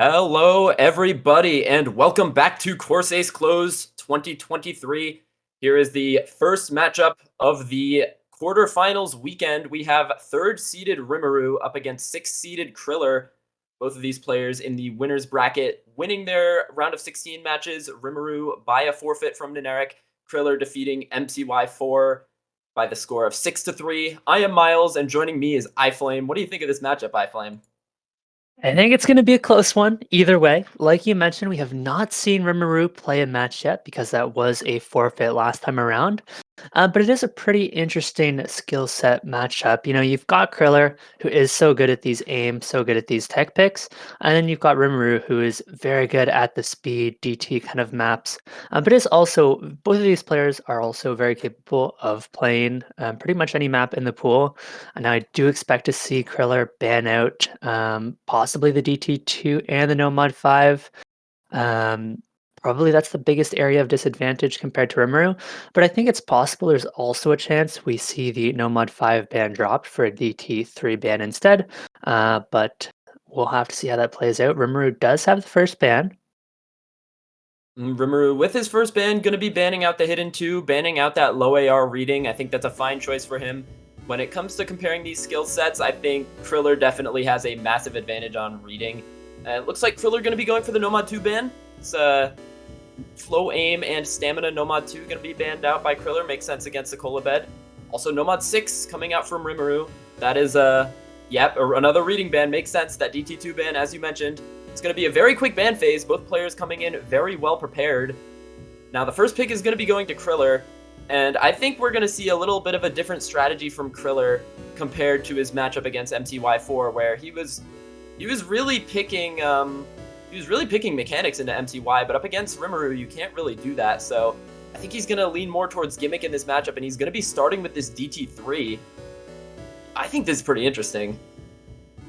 Hello, everybody, and welcome back to Corsace Closed 2023. Here is the first matchup of the quarterfinals weekend. We have third-seeded Rimuru up against sixth-seeded Kriller. Both of these players in the winner's bracket winning their round of 16 matches. Rimuru by a forfeit from Neneric. Kriller defeating MCY4 by the score of 6-3. I am Miles, and joining me is iFlame. What do you think of this matchup, iFlame? I think it's going to be a close one either way. Like you mentioned, we have not seen Rimuru play a match yet because that was a forfeit last time around. But it is a pretty interesting skill set matchup. You know, you've got Kriller, who is so good at these aims, so good at these tech picks. And then you've got Rimuru, who is very good at the speed DT kind of maps. But is also, both of these players are also very capable of playing pretty much any map in the pool. And I do expect to see Kriller ban out possibly the DT2 and the Nomad 5. Um, Probably that's the biggest area of disadvantage compared to Rimuru, but I think it's possible there's also a chance we see the Nomad 5 ban dropped for a DT3 ban instead, but we'll have to see how that plays out. Rimuru does have the first ban. Rimuru, with his first ban, going to be banning out the Hidden 2, banning out that low AR reading. I think that's a fine choice for him. When it comes to comparing these skill sets, I think Kriller definitely has a massive advantage on reading. It looks like Kriller going to be going for the Nomad 2 ban. It's flow aim and stamina Nomad 2 going to be banned out by Kriller. Makes sense against the Cola bed. Also, Nomad 6 coming out from Rimuru. That is, another reading ban. Makes sense. That DT2 ban, as you mentioned. It's going to be a very quick ban phase. Both players coming in very well prepared. Now, the first pick is going to be going to Kriller. And I think we're going to see a little bit of a different strategy from Kriller compared to his matchup against MCY4, where he was really picking mechanics into MCY, but up against Rimuru, you can't really do that. So I think he's going to lean more towards gimmick in this matchup, and he's going to be starting with this DT3. I think this is pretty interesting.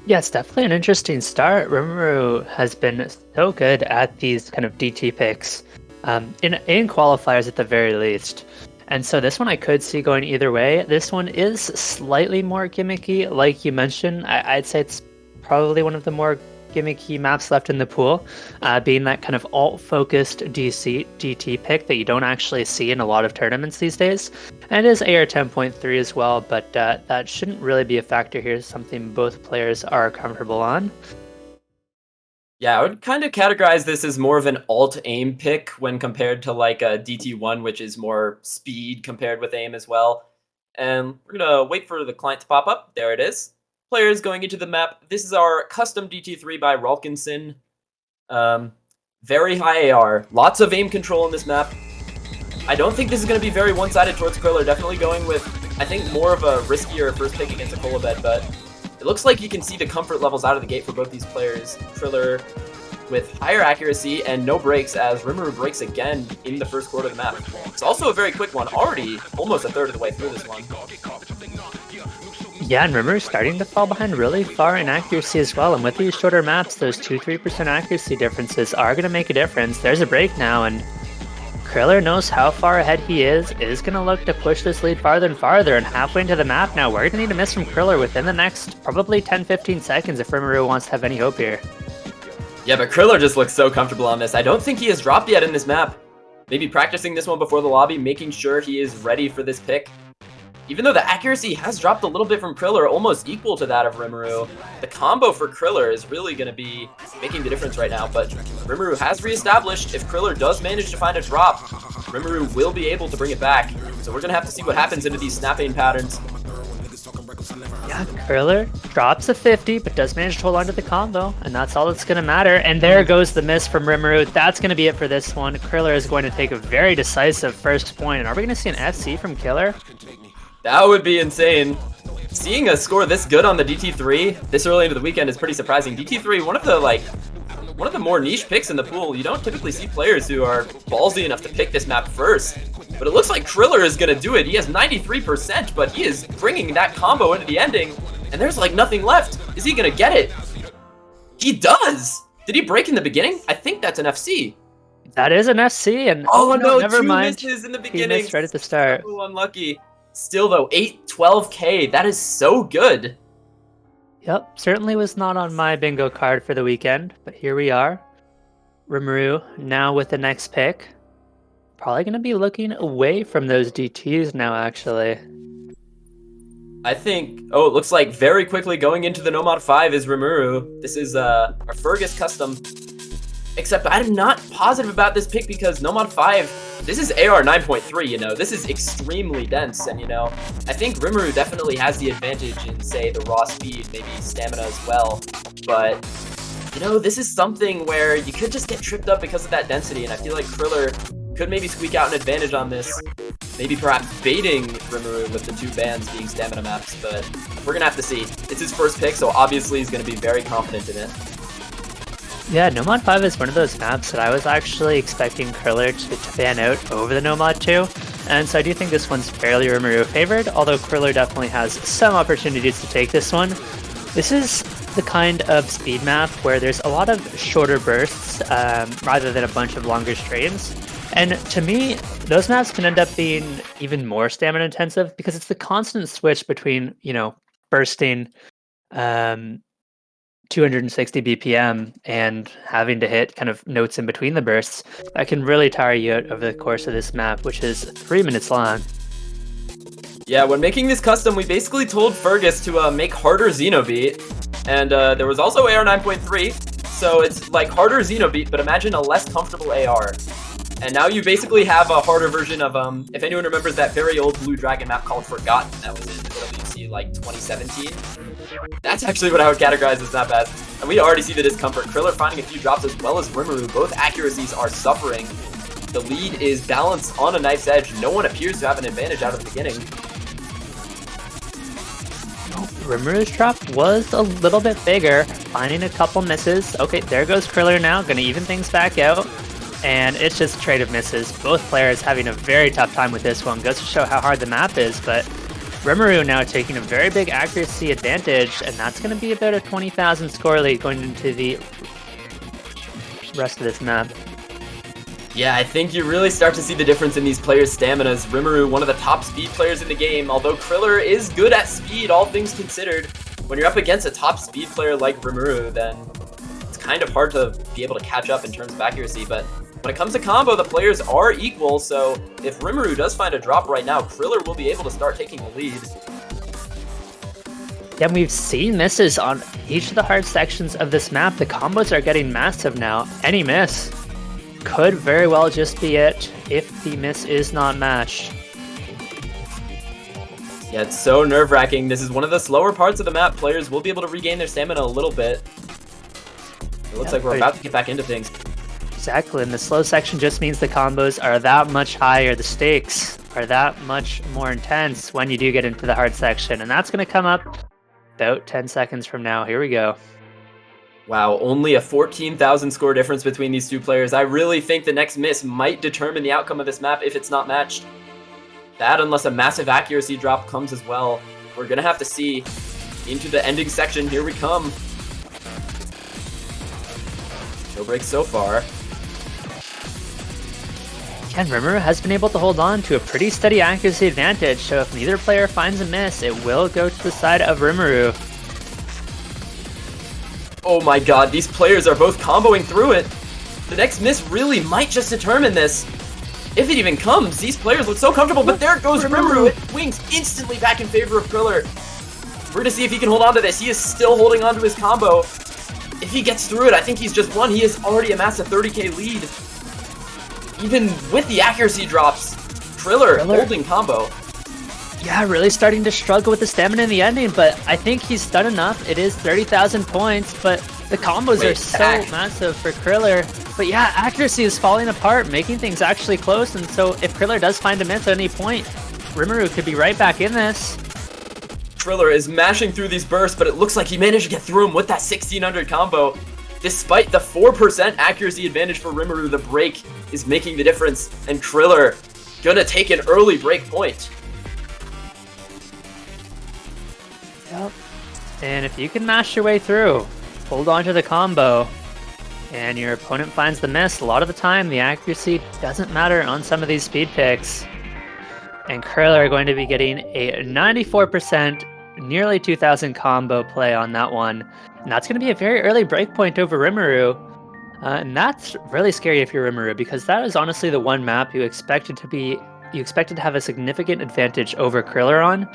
Yeah, it's definitely an interesting start. Rimuru has been so good at these kind of DT picks, in qualifiers at the very least. And so this one I could see going either way. This one is slightly more gimmicky, like you mentioned. I'd say it's probably one of the more gimmicky maps left in the pool, being that kind of alt-focused DT pick that you don't actually see in a lot of tournaments these days. And it is AR 10.3 as well, but that shouldn't really be a factor here. Something both players are comfortable on. Yeah, I would kind of categorize this as more of an alt-aim pick when compared to like a DT1, which is more speed compared with aim as well. And we're going to wait for the client to pop up. There it is. Players going into the map. This is our custom DT3 by Ralkinson. Very high AR. Lots of aim control in this map. I don't think this is going to be very one-sided towards Kriller. Definitely going with, I think, more of a riskier first pick against a Kolobed, but it looks like you can see the comfort levels out of the gate for both these players. Kriller with higher accuracy and no breaks, as Rimuru breaks again in the first quarter of the map. It's also a very quick one, already almost a third of the way through this one. Yeah, and Rimuru starting to fall behind really far in accuracy as well. And with these shorter maps, those 2-3% accuracy differences are going to make a difference. There's a break now, and Kriller knows how far ahead he is going to look to push this lead farther and farther, and halfway into the map now, we're going to need a miss from Kriller within the next probably 10-15 seconds if Rimuru wants to have any hope here. Yeah, but Kriller just looks so comfortable on this. I don't think he has dropped yet in this map. Maybe practicing this one before the lobby, making sure he is ready for this pick. Even though the accuracy has dropped a little bit from Kriller, almost equal to that of Rimuru, the combo for Kriller is really going to be making the difference right now. But Rimuru has reestablished. If Kriller does manage to find a drop, Rimuru will be able to bring it back. So we're going to have to see what happens into these snapping patterns. Yeah, Kriller drops a 50, but does manage to hold on to the combo, and that's all that's going to matter. And there goes the miss from Rimuru. That's going to be it for this one. Kriller is going to take a very decisive first point. And are we going to see an FC from Kriller? That would be insane. Seeing a score this good on the DT3 this early into the weekend is pretty surprising. DT3, one of the more niche picks in the pool. You don't typically see players who are ballsy enough to pick this map first. But it looks like Kriller is going to do it. He has 93%, but he is bringing that combo into the ending. And there's like nothing left. Is he going to get it? He does! Did he break in the beginning? I think that's an FC. That is an FC, and oh no, never two mind. misses in the beginning. He missed right at the start. So unlucky. Still though, 812k. That is so good. Yep, certainly was not on my bingo card for the weekend, but here we are. Rimuru now with the next pick. Probably going to be looking away from those DTs now, actually. I think, oh, it looks like very quickly going into the Nomad 5 is Rimuru. This is our Fergus custom. Except I'm not positive about this pick because Nomad 5, this is AR 9.3, you know, this is extremely dense, and you know, I think Rimuru definitely has the advantage in, say, the raw speed, maybe stamina as well, but, you know, this is something where you could just get tripped up because of that density, and I feel like Kriller could maybe squeak out an advantage on this, maybe perhaps baiting Rimuru with the two bands being stamina maps, but we're gonna have to see. It's his first pick, so obviously he's gonna be very confident in it. Yeah, Nomad 5 is one of those maps that I was actually expecting Kriller to ban out over the Nomad 2, and so I do think this one's fairly Rimuru favored, although Kriller definitely has some opportunities to take this one. This is the kind of speed map where there's a lot of shorter bursts rather than a bunch of longer strains, and to me, those maps can end up being even more stamina intensive because it's the constant switch between, you know, bursting 260 BPM and having to hit kind of notes in between the bursts that can really tire you out over the course of this map, which is 3 minutes long. Yeah, when making this custom, we basically told Fergus to make harder Xenobeat, and there was also AR 9.3, so it's like harder Xenobeat, but imagine a less comfortable AR. And now you basically have a harder version of, if anyone remembers that very old Blue Dragon map called Forgotten that was in WC like 2017, that's actually what I would categorize as not bad. And we already see the discomfort. Kriller finding a few drops as well as Rimuru. Both accuracies are suffering. The lead is balanced on a knife's edge. No one appears to have an advantage out of the beginning. Rimuru's drop was a little bit bigger, finding a couple misses. Okay, there goes Kriller now, gonna even things back out. And it's just a trade of misses. Both players having a very tough time with this one. Goes to show how hard the map is, but Rimuru now taking a very big accuracy advantage, and that's going to be about a 20,000 score lead going into the rest of this map. Yeah, I think you really start to see the difference in these players' staminas. Rimuru, one of the top speed players in the game, although Kriller is good at speed, all things considered. When you're up against a top speed player like Rimuru, then it's kind of hard to be able to catch up in terms of accuracy, but when it comes to combo, the players are equal, so if Rimuru does find a drop right now, Kriller will be able to start taking the lead. Yeah, we've seen misses on each of the hard sections of this map. The combos are getting massive now. Any miss could very well just be it if the miss is not matched. Yeah, it's so nerve-wracking. This is one of the slower parts of the map. Players will be able to regain their stamina a little bit. It looks like we're about to get back into things. Exactly, and the slow section just means the combos are that much higher, the stakes are that much more intense when you do get into the hard section, and that's going to come up about 10 seconds from now. Here we go. Wow, only a 14,000 score difference between these two players. I really think the next miss might determine the outcome of this map if it's not matched. That, unless a massive accuracy drop comes as well. We're going to have to see. Into the ending section, here we come. No breaks so far. Ken Rimuru has been able to hold on to a pretty steady accuracy advantage, so if neither player finds a miss, it will go to the side of Rimuru. Oh my god, these players are both comboing through it. The next miss really might just determine this. If it even comes, these players look so comfortable, but there goes Rimuru. It swings instantly back in favor of Kriller. We're gonna see if he can hold on to this. He is still holding on to his combo. If he gets through it, I think he's just won. He has already amassed a 30k lead. Even with the accuracy drops, Kriller holding combo. Yeah, really starting to struggle with the stamina in the ending, but I think he's done enough. It is 30,000 points, but the combos are so massive for Kriller. But yeah, accuracy is falling apart, making things actually close, and so if Kriller does find a miss at any point, Rimuru could be right back in this. Kriller is mashing through these bursts, but it looks like he managed to get through them with that 1600 combo. Despite the 4% accuracy advantage for Rimuru, the break is making the difference, and Kriller gonna take an early break point. Yep. And if you can mash your way through, hold on to the combo, and your opponent finds the miss, a lot of the time the accuracy doesn't matter on some of these speed picks. And Kriller are going to be getting a 94% nearly 2,000 combo play on that one. And that's going to be a very early breakpoint over Rimuru. And that's really scary if you're Rimuru, because that is honestly the one map you expected to have a significant advantage over Kriller on.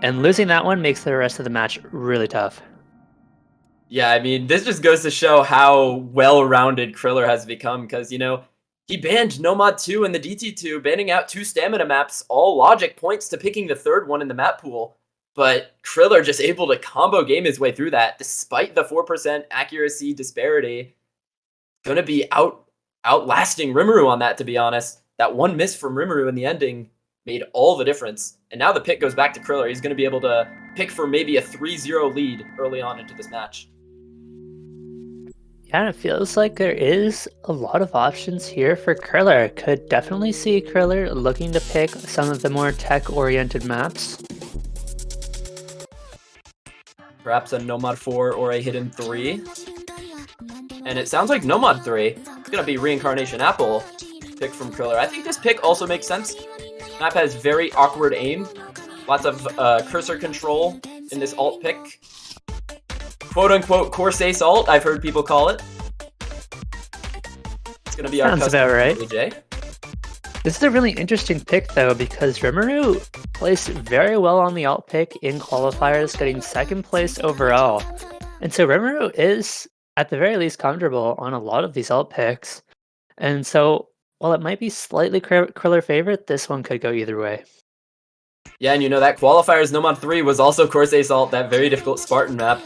And losing that one makes the rest of the match really tough. Yeah, I mean, this just goes to show how well-rounded Kriller has become, because, you know, he banned Nomad 2 and the DT2, banning out 2 stamina maps. All logic points to picking the third one in the map pool. But Kriller just able to combo game his way through that, despite the 4% accuracy disparity. Gonna be outlasting Rimuru on that, to be honest. That one miss from Rimuru in the ending made all the difference. And now the pick goes back to Kriller. He's gonna be able to pick for maybe a 3-0 lead early on into this match. Yeah, it feels like there is a lot of options here for Kriller. Could definitely see Kriller looking to pick some of the more tech-oriented maps. Perhaps a Nomad 4 or a Hidden 3. And it sounds like Nomad 3 is going to be Reincarnation Apple pick from Kriller. I think this pick also makes sense. Map has very awkward aim. Lots of cursor control in this alt pick. Quote-unquote Corsace alt, I've heard people call it. It's going to be our Sounds custom about right. AJ. This is a really interesting pick, though, because Rimuru placed very well on the alt pick in qualifiers, getting second place overall. And so Rimuru is, at the very least, comfortable on a lot of these alt picks. And so, while it might be slightly Kriller favorite, this one could go either way. Yeah, and you know, that qualifiers Nomad 3 was also Corsace alt, that very difficult Spartan map.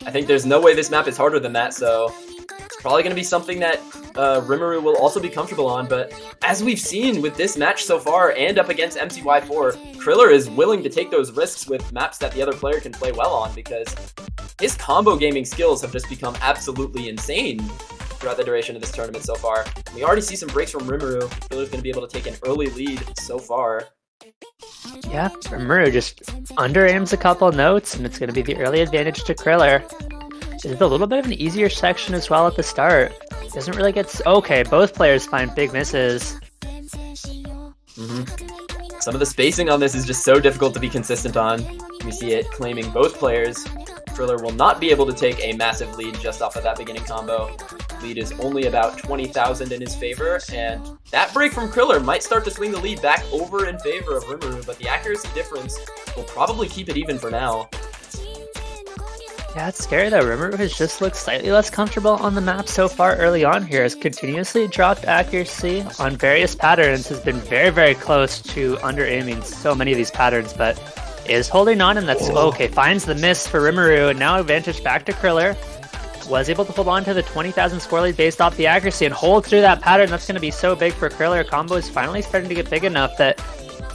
I think there's no way this map is harder than that, so it's probably going to be something that Rimuru will also be comfortable on. But as we've seen with this match so far and up against MCY4, Kriller is willing to take those risks with maps that the other player can play well on, because his combo gaming skills have just become absolutely insane throughout the duration of this tournament so far. We already see some breaks from Rimuru. Kriller's going to be able to take an early lead so far. Yeah, Rimuru just under-aims a couple notes, and it's going to be the early advantage to Kriller. It's a little bit of an easier section as well at the start. Doesn't really get... Okay, both players find big misses. Some of the spacing on this is just so difficult to be consistent on. We see it claiming both players. Kriller will not be able to take a massive lead just off of that beginning combo. Lead is only about 20,000 in his favor, and that break from Kriller might start to swing the lead back over in favor of Rimuru, but the accuracy difference will probably keep it even for now. Yeah, it's scary though. Rimuru has just looked slightly less comfortable on the map so far early on here. Has continuously dropped accuracy on various patterns, has been very, very close to under-aiming so many of these patterns, but is holding on, and that's okay. Finds the miss for Rimuru, and now advantage back to Kriller. Was able to hold on to the 20,000 score lead based off the accuracy and hold through that pattern. That's going to be so big for Kriller. Combo is finally starting to get big enough that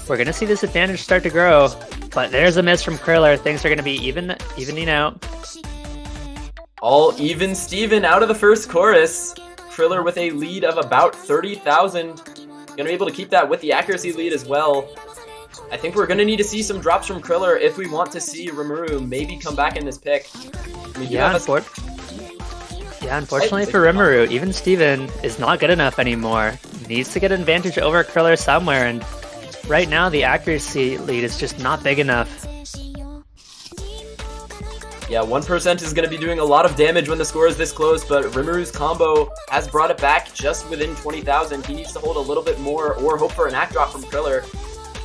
we're going to see this advantage start to grow. But there's a miss from Kriller. Things are going to be evening out. All even Steven out of the first chorus. Kriller with a lead of about 30,000. Going to be able to keep that with the accuracy lead as well. I think we're going to need to see some drops from Kriller if we want to see Rimuru maybe come back in this pick. Unfortunately for Rimuru, even Steven is not good enough anymore. Needs to get an advantage over Kriller somewhere, and right now the accuracy lead is just not big enough. Yeah, 1% is going to be doing a lot of damage when the score is this close, but Rimuru's combo has brought it back just within 20,000. He needs to hold a little bit more or hope for an act drop from Kriller.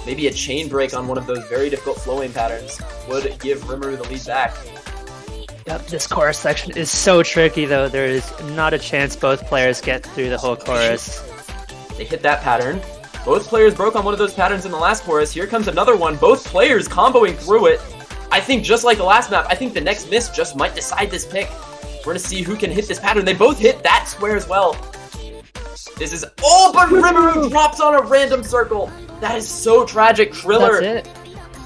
Maybe a chain break on one of those very difficult flowing patterns would give Rimuru the lead back. Yep, this chorus section is so tricky though. There is not a chance both players get through the whole chorus. They hit that pattern. Both players broke on one of those patterns in the last chorus. Here comes another one. Both players comboing through it. I think just like the last map, I think the next miss just might decide this pick. We're going to see who can hit this pattern. They both hit that square as well. This is... Oh, but Rimuru drops on a random circle. That is so tragic. Kriller... That's it.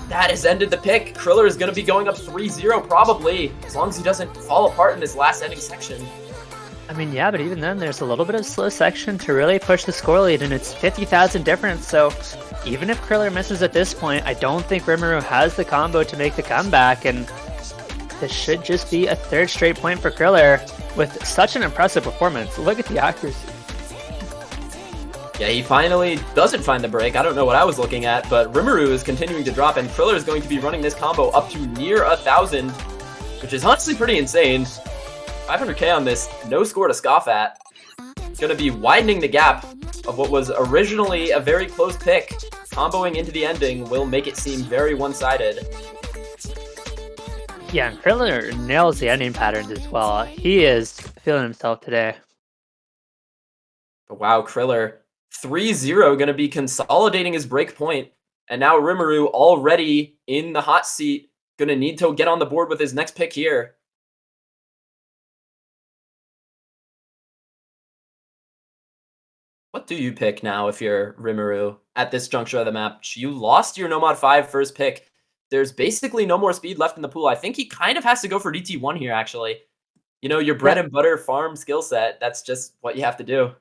That has ended the pick. Kriller is going to be going up 3-0 probably, as long as he doesn't fall apart in this last ending section. I mean, yeah, but even then, there's a little bit of slow section to really push the score lead, and it's 50,000 difference, so even if Kriller misses at this point, I don't think Rimuru has the combo to make the comeback, and this should just be a third straight point for Kriller with such an impressive performance. Look at the accuracy. Yeah, he finally doesn't find the break. I don't know what I was looking at, but Rimuru is continuing to drop, and Kriller is going to be running this combo up to near 1,000, which is honestly pretty insane. 500k on this, no score to scoff at. It's going to be widening the gap of what was originally a very close pick. Comboing into the ending will make it seem very one-sided. Yeah, and Kriller nails the ending patterns as well. He is feeling himself today. But wow, Kriller 3-0 going to be consolidating his break point. And now Rimuru already in the hot seat. Going to need to get on the board with his next pick here. What do you pick now if you're Rimuru at this juncture of the map? You lost your No Mod 5 first pick. There's basically no more speed left in the pool. I think he kind of has to go for DT1 here, actually. You know, your bread and butter farm skill set, that's just what you have to do.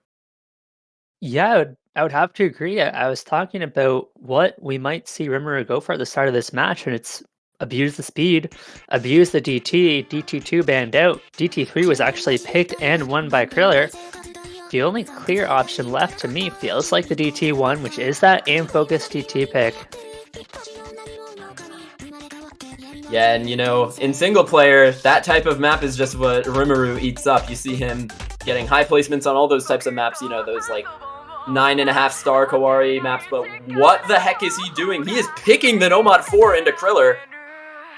Yeah, I would have to agree. I was talking about what we might see Rimuru go for at the start of this match, and it's abuse the speed, abuse the DT, DT2 banned out, DT3 was actually picked and won by Kriller. The only clear option left to me feels like the DT1, which is that aim-focused DT pick. Yeah, and you know, in single player, that type of map is just what Rimuru eats up. You see him getting high placements on all those types of maps, you know, those like 9.5 star Kawari maps, but what the heck is he doing? He is picking the No Mod 4 into Kriller.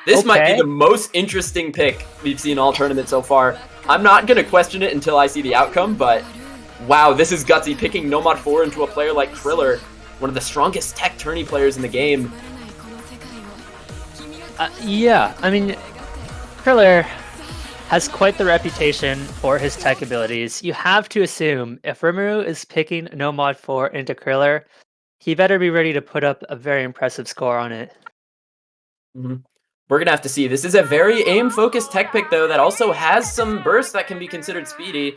This might be the most interesting pick we've seen all tournament so far. I'm not going to question it until I see the outcome, but wow, this is gutsy, picking No Mod 4 into a player like Kriller, one of the strongest tech tourney players in the game. Yeah, I mean, Kriller has quite the reputation for his tech abilities. You have to assume if Rimuru is picking No Mod 4 into Kriller, he better be ready to put up a very impressive score on it. We're going to have to see. This is a very aim-focused tech pick, though, that also has some bursts that can be considered speedy.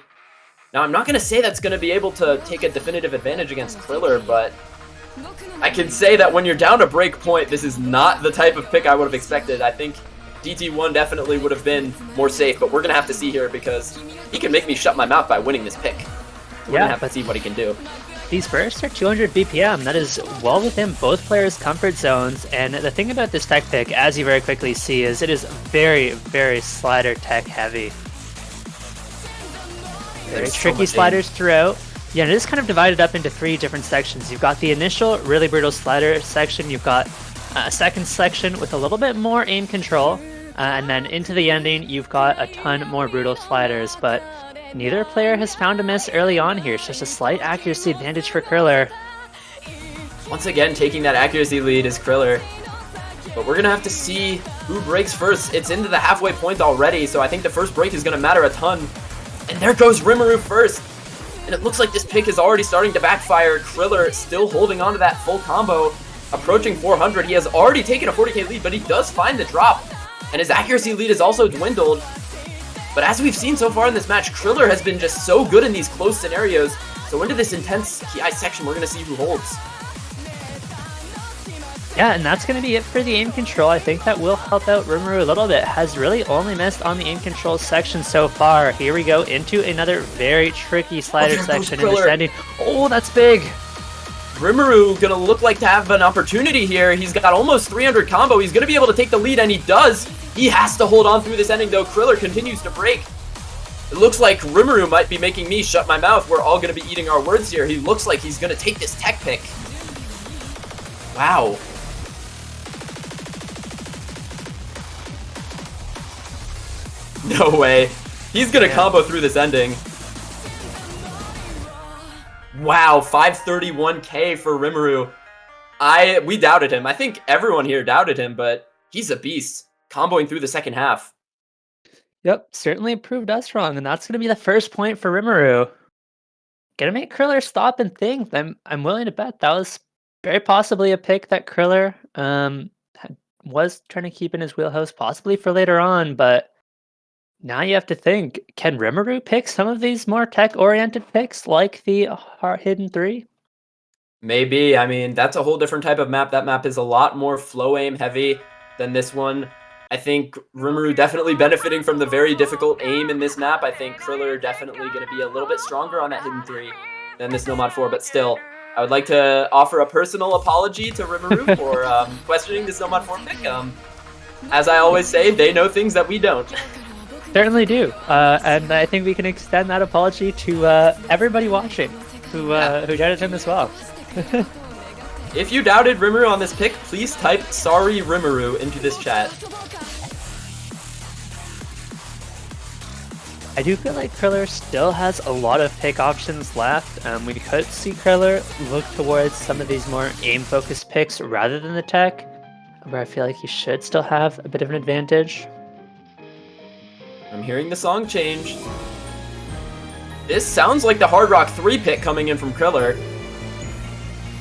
Now, I'm not going to say that's going to be able to take a definitive advantage against Kriller, but I can say that when you're down to break point, this is not the type of pick I would have expected. I think DT1 definitely would have been more safe, but we're going to have to see here because he can make me shut my mouth by winning this pick. We're going to have to see what he can do. These bursts are 200 BPM. That is well within both players' comfort zones. And the thing about this tech pick, as you very quickly see, is it is very, very slider tech heavy. Very tricky sliders throughout. Yeah, and it is kind of divided up into 3 different sections. You've got the initial really brutal slider section. You've got a second section with a little bit more aim control. And then into the ending, you've got a ton more brutal sliders. But neither player has found a miss early on here. It's just a slight accuracy advantage for Kriller. Once again, taking that accuracy lead is Kriller. But we're going to have to see who breaks first. It's into the halfway point already, so I think the first break is going to matter a ton. And there goes Rimuru first. And it looks like this pick is already starting to backfire. Kriller still holding on to that full combo. Approaching 400. He has already taken a 40k lead, but he does find the drop. And his accuracy lead has also dwindled. But as we've seen so far in this match, Kriller has been just so good in these close scenarios. So into this intense PI section, we're going to see who holds. Yeah, and that's going to be it for the aim control. I think that will help out Rimuru a little bit. Has really only missed on the aim control section so far. Here we go into another very tricky slider section in descending. Oh, that's big. Rimuru gonna look like to have an opportunity here. He's got almost 300 combo. He's gonna be able to take the lead, and he does. He has to hold on through this ending, though. Kriller continues to break. It looks like Rimuru might be making me shut my mouth. We're all gonna be eating our words here. He looks like he's gonna take this tech pick. Wow. No way. He's gonna combo through this ending. Wow, 531k for Rimuru. We doubted him. I think everyone here doubted him, but he's a beast, comboing through the second half. Yep, certainly proved us wrong, and that's going to be the first point for Rimuru. Gonna make Kriller stop and think. I'm willing to bet that was very possibly a pick that Kriller was trying to keep in his wheelhouse, possibly for later on, but now you have to think, can Rimuru pick some of these more tech-oriented picks like the Hidden 3? Maybe. I mean, that's a whole different type of map. That map is a lot more flow aim heavy than this one. I think Rimuru definitely benefiting from the very difficult aim in this map. I think Kriller definitely going to be a little bit stronger on that Hidden 3 than this No Mod 4, but still, I would like to offer a personal apology to Rimuru for questioning this Nomad 4 pick. As I always say, they know things that we don't. Certainly do, and I think we can extend that apology to everybody watching who doubted him as well. If you doubted Rimuru on this pick, please type "sorry Rimuru" into this chat. I do feel like Kriller still has a lot of pick options left. We could see Kriller look towards some of these more aim-focused picks rather than the tech, where I feel like he should still have a bit of an advantage. I'm hearing the song change. This sounds like the Hard Rock 3 pick coming in from Kriller.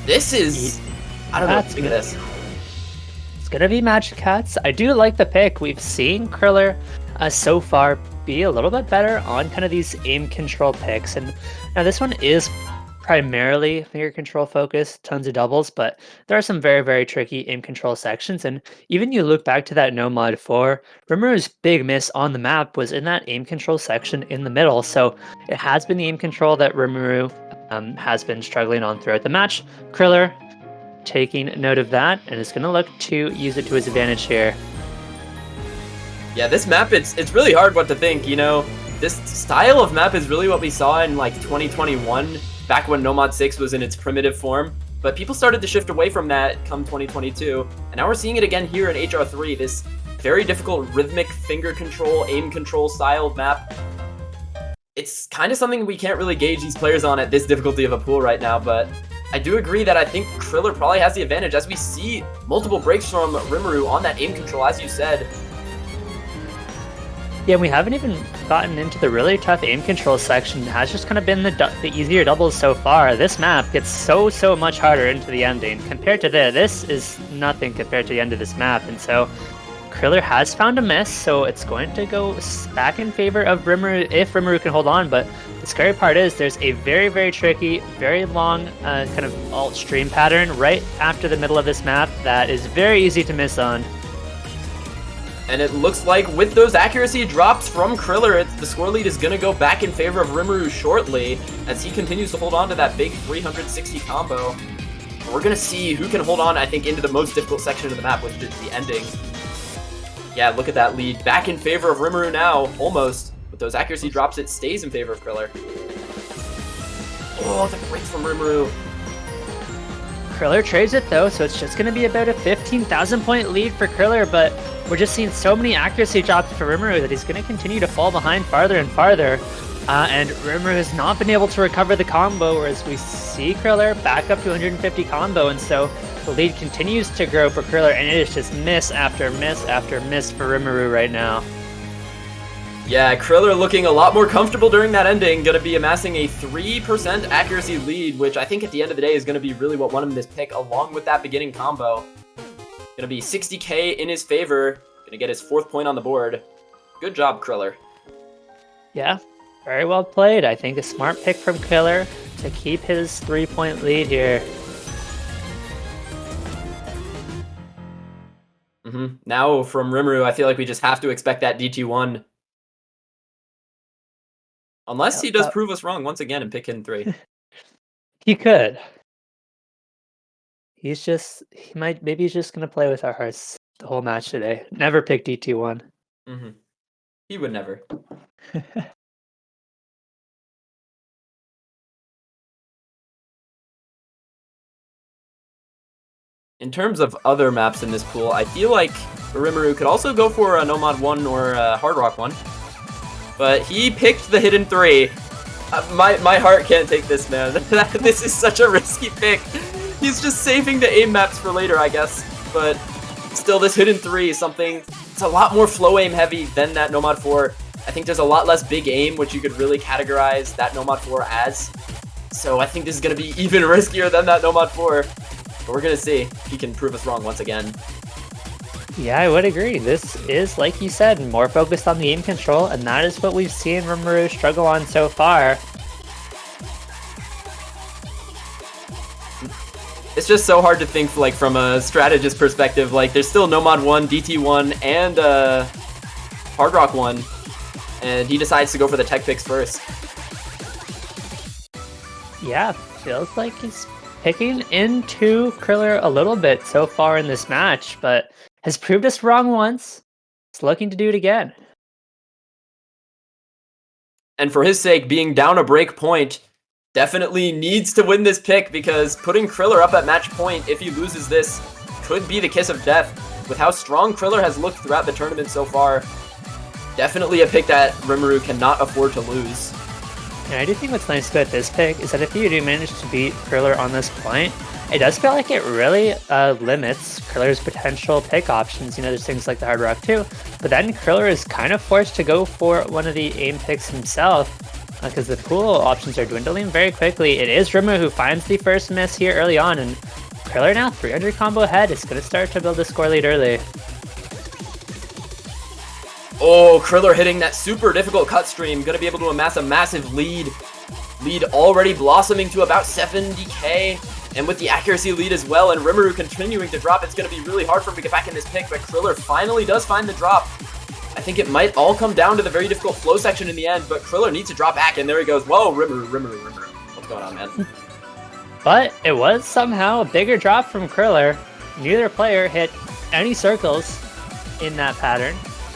This is... I don't know what to think of this. It's gonna be Magic Cats. I do like the pick. We've seen Kriller so far be a little bit better on kind of these aim control picks, and now this one is primarily finger control focused, tons of doubles, but there are some very, very tricky aim control sections, and even you look back to that Nomad 4, Rimuru's big miss on the map was in that aim control section in the middle, so it has been the aim control that Rimuru has been struggling on throughout the match. Kriller taking note of that, and is going to look to use it to his advantage here. Yeah, this map, it's really hard what to think, you know? This style of map is really what we saw in like 2021, back when Nomad 6 was in its primitive form, but people started to shift away from that come 2022, and now we're seeing it again here in HR3, this very difficult rhythmic finger control, aim control styled map. It's kind of something we can't really gauge these players on at this difficulty of a pool right now, but I do agree that I think Kriller probably has the advantage, as we see multiple breaks from Rimuru on that aim control, as you said. Yeah, we haven't even gotten into the really tough aim control section. It has just kind of been the easier doubles so far. This map gets so much harder into the ending. Compared to this is nothing compared to the end of this map. And so Kriller has found a miss, so it's going to go back in favor of Rimuru if Rimuru can hold on. But the scary part is there's a very, very tricky, very long kind of alt stream pattern right after the middle of this map that is very easy to miss on. And it looks like with those accuracy drops from Kriller, the score lead is going to go back in favor of Rimuru shortly as he continues to hold on to that big 360 combo. We're going to see who can hold on, I think, into the most difficult section of the map, which is the ending. Yeah, look at that lead. Back in favor of Rimuru now, almost. With those accuracy drops, it stays in favor of Kriller. Oh, the break from Rimuru. Kriller trades it though, so it's just going to be about a 15,000 point lead for Kriller, but we're just seeing so many accuracy drops for Rimuru that he's going to continue to fall behind farther and farther. And Rimuru has not been able to recover the combo, whereas we see Kriller back up to 150 combo, and so the lead continues to grow for Kriller, and it is just miss after miss after miss for Rimuru right now. Yeah, Kriller looking a lot more comfortable during that ending, going to be amassing a 3% accuracy lead, which I think at the end of the day is going to be really what won him this pick, along with that beginning combo. Going to be 60k in his favor, going to get his 4th point on the board. Good job, Kriller. Yeah, very well played. I think a smart pick from Kriller to keep his 3-point lead here. Now from Rimuru, I feel like we just have to expect that DT1. Unless he does prove us wrong once again and pick hidden 3. He could. Maybe he's just gonna play with our hearts the whole match today. Never pick DT1. He would never. In terms of other maps in this pool, I feel like Rimuru could also go for a Nomad 1 or a Hard Rock 1. But he picked the hidden 3. My heart can't take this, man. This is such a risky pick. He's just saving the aim maps for later, I guess. But still, this hidden 3 is something... It's a lot more flow aim heavy than that Nomad 4. I think there's a lot less big aim, which you could really categorize that Nomad 4 as. So I think this is going to be even riskier than that Nomad 4. But we're going to see if he can prove us wrong once again. Yeah, I would agree. This is, like you said, more focused on the aim control, and that is what we've seen Rimuru struggle on so far. It's just so hard to think, like, from a strategist perspective. Like, there's still Nomad 1, DT1, and Hard Rock 1, and he decides to go for the tech picks first. Yeah, feels like he's picking into Kriller a little bit so far in this match, but has proved us wrong once. It's looking to do it again. And for his sake, being down a break point definitely needs to win this pick, because putting Kriller up at match point, if he loses this, could be the kiss of death. With how strong Kriller has looked throughout the tournament so far, definitely a pick that Rimuru cannot afford to lose. And I do think what's nice about this pick is that if you do manage to beat Kriller on this point, it does feel like it really limits Kriller's potential pick options. You know, there's things like the Hard Rock too, but then Kriller is kind of forced to go for one of the aim picks himself because the pool options are dwindling very quickly. It is Rimuru who finds the first miss here early on, and Kriller now 300 combo ahead. It's going to start to build a score lead early. Oh, Kriller hitting that super difficult cut stream. Going to be able to amass a massive lead. Lead already blossoming to about 70k. And with the accuracy lead as well, and Rimuru continuing to drop, it's going to be really hard for him to get back in this pick, but Kriller finally does find the drop. I think it might all come down to the very difficult flow section in the end, but Kriller needs to drop back, and there he goes. Whoa, Rimuru. What's going on, man? But it was somehow a bigger drop from Kriller. Neither player hit any circles in that pattern.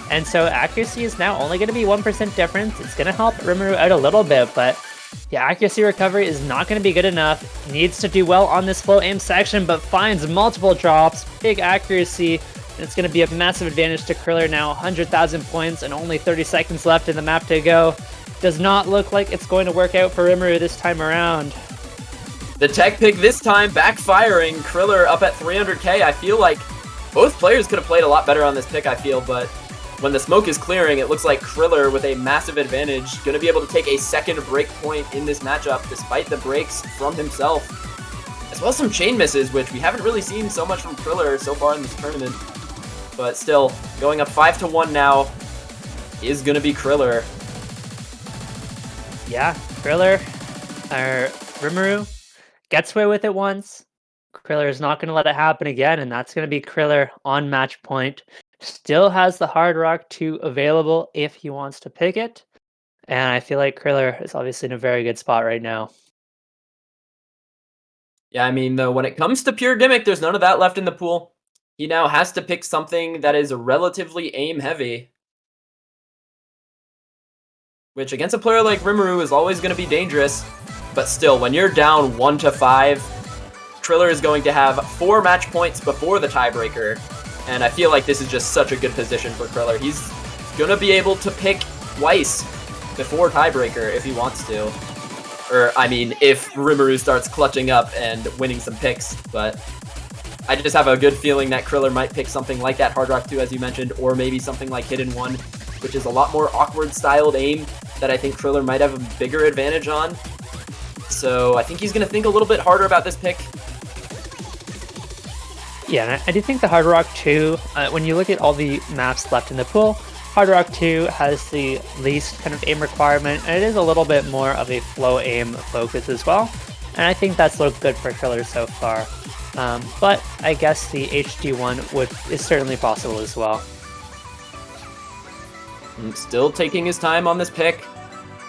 And so accuracy is now only going to be 1% difference. It's going to help Rimuru out a little bit, but the accuracy recovery is not going to be good enough. Needs to do well on this flow aim section, but finds multiple drops, big accuracy, and it's going to be a massive advantage to Kriller now. 100,000 points and only 30 seconds left in the map to go. Does not look like it's going to work out for Rimuru this time around. The tech pick this time backfiring. Kriller up at 300k. I feel like both players could have played a lot better on this pick, I feel, but when the smoke is clearing, it looks like Kriller with a massive advantage, going to be able to take a second break point in this matchup despite the breaks from himself. As well as some chain misses, which we haven't really seen so much from Kriller so far in this tournament. But still, going up 5-1 now is going to be Kriller. Yeah, Rimuru gets away with it once. Kriller is not going to let it happen again, and that's going to be Kriller on match point. Still has the Hard Rock 2 available if he wants to pick it. And I feel like Kriller is obviously in a very good spot right now. Yeah, I mean, though, when it comes to pure gimmick, there's none of that left in the pool. He now has to pick something that is relatively aim-heavy, which against a player like Rimuru is always going to be dangerous. But still, when you're down 1-5, Kriller is going to have 4 match points before the tiebreaker. And I feel like this is just such a good position for Kriller. He's going to be able to pick twice before tiebreaker if he wants to. Or, I mean, if Rimuru starts clutching up and winning some picks. But I just have a good feeling that Kriller might pick something like that Hard Rock 2, as you mentioned, or maybe something like Hidden 1, which is a lot more awkward styled aim that I think Kriller might have a bigger advantage on. So I think he's going to think a little bit harder about this pick. Yeah, and I do think the Hard Rock 2, when you look at all the maps left in the pool, Hard Rock 2 has the least kind of aim requirement, and it is a little bit more of a flow aim focus as well. And I think that's looked good for Kriller so far. But I guess the HD1 is certainly possible as well. Still taking his time on this pick.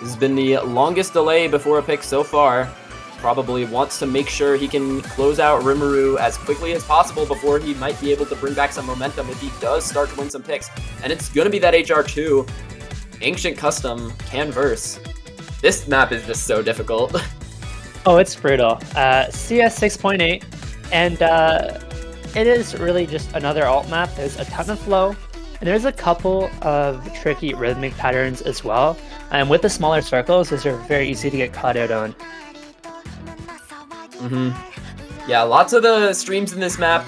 This has been the longest delay before a pick so far. Probably wants to make sure he can close out Rimuru as quickly as possible before he might be able to bring back some momentum if he does start to win some picks. And it's going to be that HR2. Ancient Custom, Canverse. This map is just so difficult. Oh, it's brutal. CS 6.8, and it is really just another alt map. There's a ton of flow, and there's a couple of tricky rhythmic patterns as well. And with the smaller circles, those are very easy to get caught out on. Yeah, lots of the streams in this map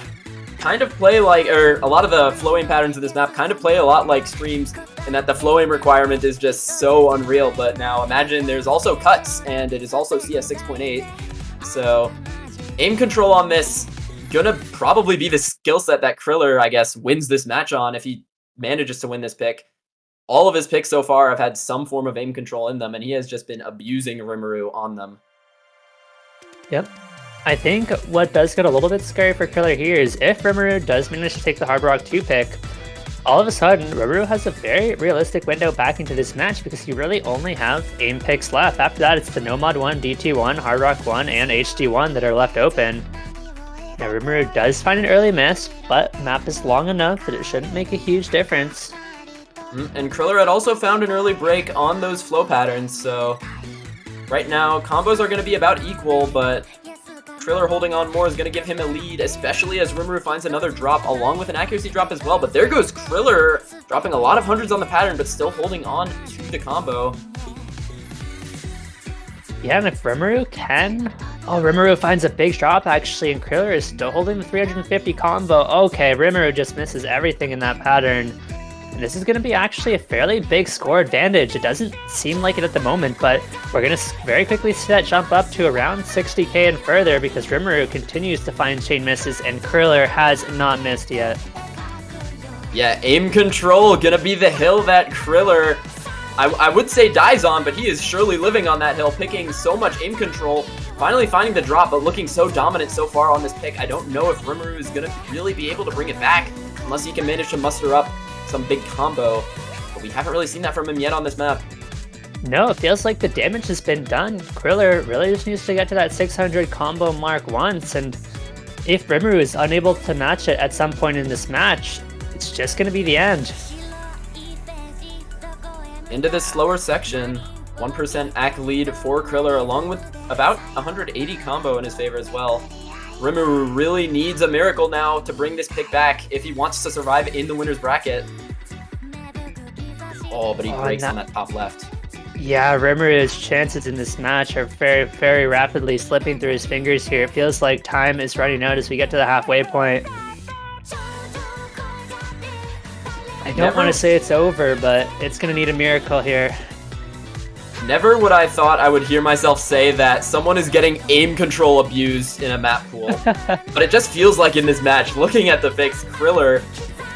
kind of play like, or a lot of the flowing patterns in this map kind of play a lot like streams, in that the flowing requirement is just so unreal. But now imagine there's also cuts, and it is also CS 6.8. So aim control on this gonna probably be the skill set that Kriller, I guess, wins this match on if he manages to win this pick. All of his picks so far have had some form of aim control in them, and he has just been abusing Rimuru on them. Yep. I think what does get a little bit scary for Kriller here is if Rimuru does manage to take the Hard Rock 2 pick, all of a sudden, Rimuru has a very realistic window back into this match because you really only have aim picks left. After that, it's the No Mod 1, DT1, Hard Rock 1, and HD1 that are left open. Now, Rimuru does find an early miss, but map is long enough that it shouldn't make a huge difference. And Kriller had also found an early break on those flow patterns, so right now combos are going to be about equal, but Kriller holding on more is going to give him a lead, especially as Rimuru finds another drop along with an accuracy drop as well. But there goes Kriller, dropping a lot of hundreds on the pattern, but still holding on to the combo. Yeah, and if Rimuru can... Oh, Rimuru finds a big drop, actually, and Kriller is still holding the 350 combo. Okay, Rimuru just misses everything in that pattern. And this is going to be actually a fairly big score advantage. It doesn't seem like it at the moment, but we're going to very quickly see that jump up to around 60k and further because Rimuru continues to find chain misses, and Kriller has not missed yet. Yeah, aim control going to be the hill that Kriller... I would say dies on, but he is surely living on that hill, picking so much aim control, finally finding the drop, but looking so dominant so far on this pick. I don't know if Rimuru is going to really be able to bring it back, unless he can manage to muster up some big combo, but we haven't really seen that from him yet on this map. No, it feels like the damage has been done. Kriller really just needs to get to that 600 combo mark once, and if Rimuru is unable to match it at some point in this match, it's just going to be the end. Into this slower section, 1% AC lead for Kriller, along with about 180 combo in his favor as well. Rimuru really needs a miracle now to bring this pick back if he wants to survive in the winner's bracket. Oh, but he breaks on that top left. Yeah, Rimuru's chances in this match are very, very rapidly slipping through his fingers here. It feels like time is running out as we get to the halfway point. I don't want to say it's over, but it's going to need a miracle here. Never would I thought I would hear myself say that someone is getting aim control abused in a map pool. But it just feels like in this match, looking at the picks, Kriller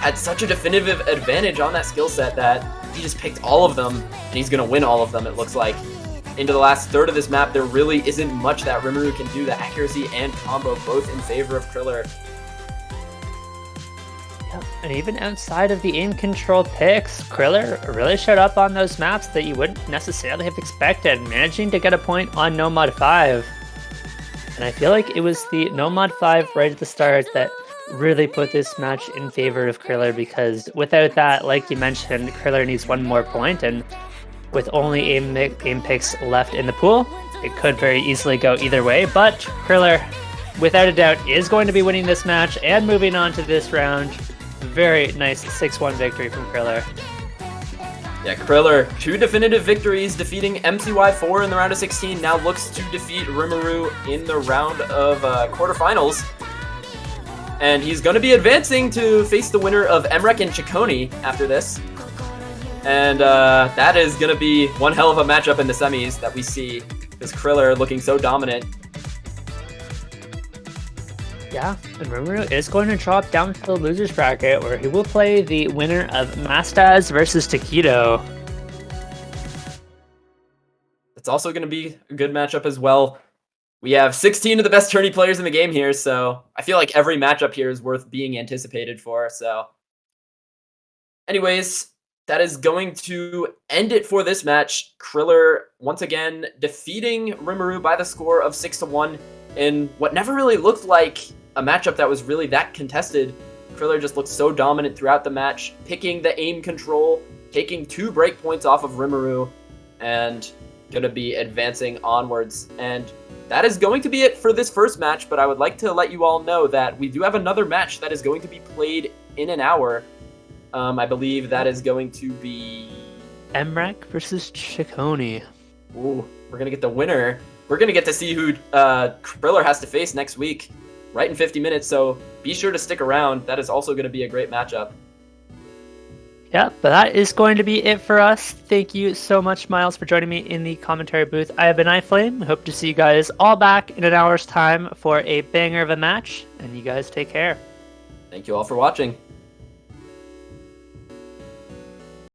had such a definitive advantage on that skill set that he just picked all of them, and he's going to win all of them, it looks like. Into the last third of this map, there really isn't much that Rimuru can do. The accuracy and combo both in favor of Kriller. And even outside of the aim control picks, Kriller really showed up on those maps that you wouldn't necessarily have expected, managing to get a point on No Mod 5. And I feel like it was the No Mod 5 right at the start that really put this match in favor of Kriller, because without that, like you mentioned, Kriller needs one more point, and with only aim picks left in the pool, it could very easily go either way. But Kriller, without a doubt, is going to be winning this match and moving on to this round. Very nice 6-1 victory from Kriller. Yeah, Kriller, 2 definitive victories, defeating MCY4 in the round of 16, now looks to defeat Rimuru in the round of quarterfinals. And he's going to be advancing to face the winner of Emrek and Chicone after this. And that is going to be one hell of a matchup in the semis that we see, because Kriller looking so dominant. Yeah, and Rimuru is going to drop down to the loser's bracket, where he will play the winner of Mastaz versus Taquito. It's also going to be a good matchup as well. We have 16 of the best tourney players in the game here, so I feel like every matchup here is worth being anticipated for. So, anyways, that is going to end it for this match. Kriller, once again, defeating Rimuru by the score of 6-1 in what never really looked like a matchup that was really that contested. Kriller just looked so dominant throughout the match, picking the aim control, taking 2 break points off of Rimuru, and going to be advancing onwards. And that is going to be it for this first match, but I would like to let you all know that we do have another match that is going to be played in an hour. I believe that is going to be Emrek versus Chicone. Ooh, we're going to get the winner. We're going to get to see who Kriller has to face next week, right in 50 minutes, so be sure to stick around. That is also going to be a great matchup. Yeah, but that is going to be it for us. Thank you so much, Miles, for joining me in the commentary booth. I have been iFlame. I hope to see you guys all back in an hour's time for a banger of a match, and you guys take care. Thank you all for watching.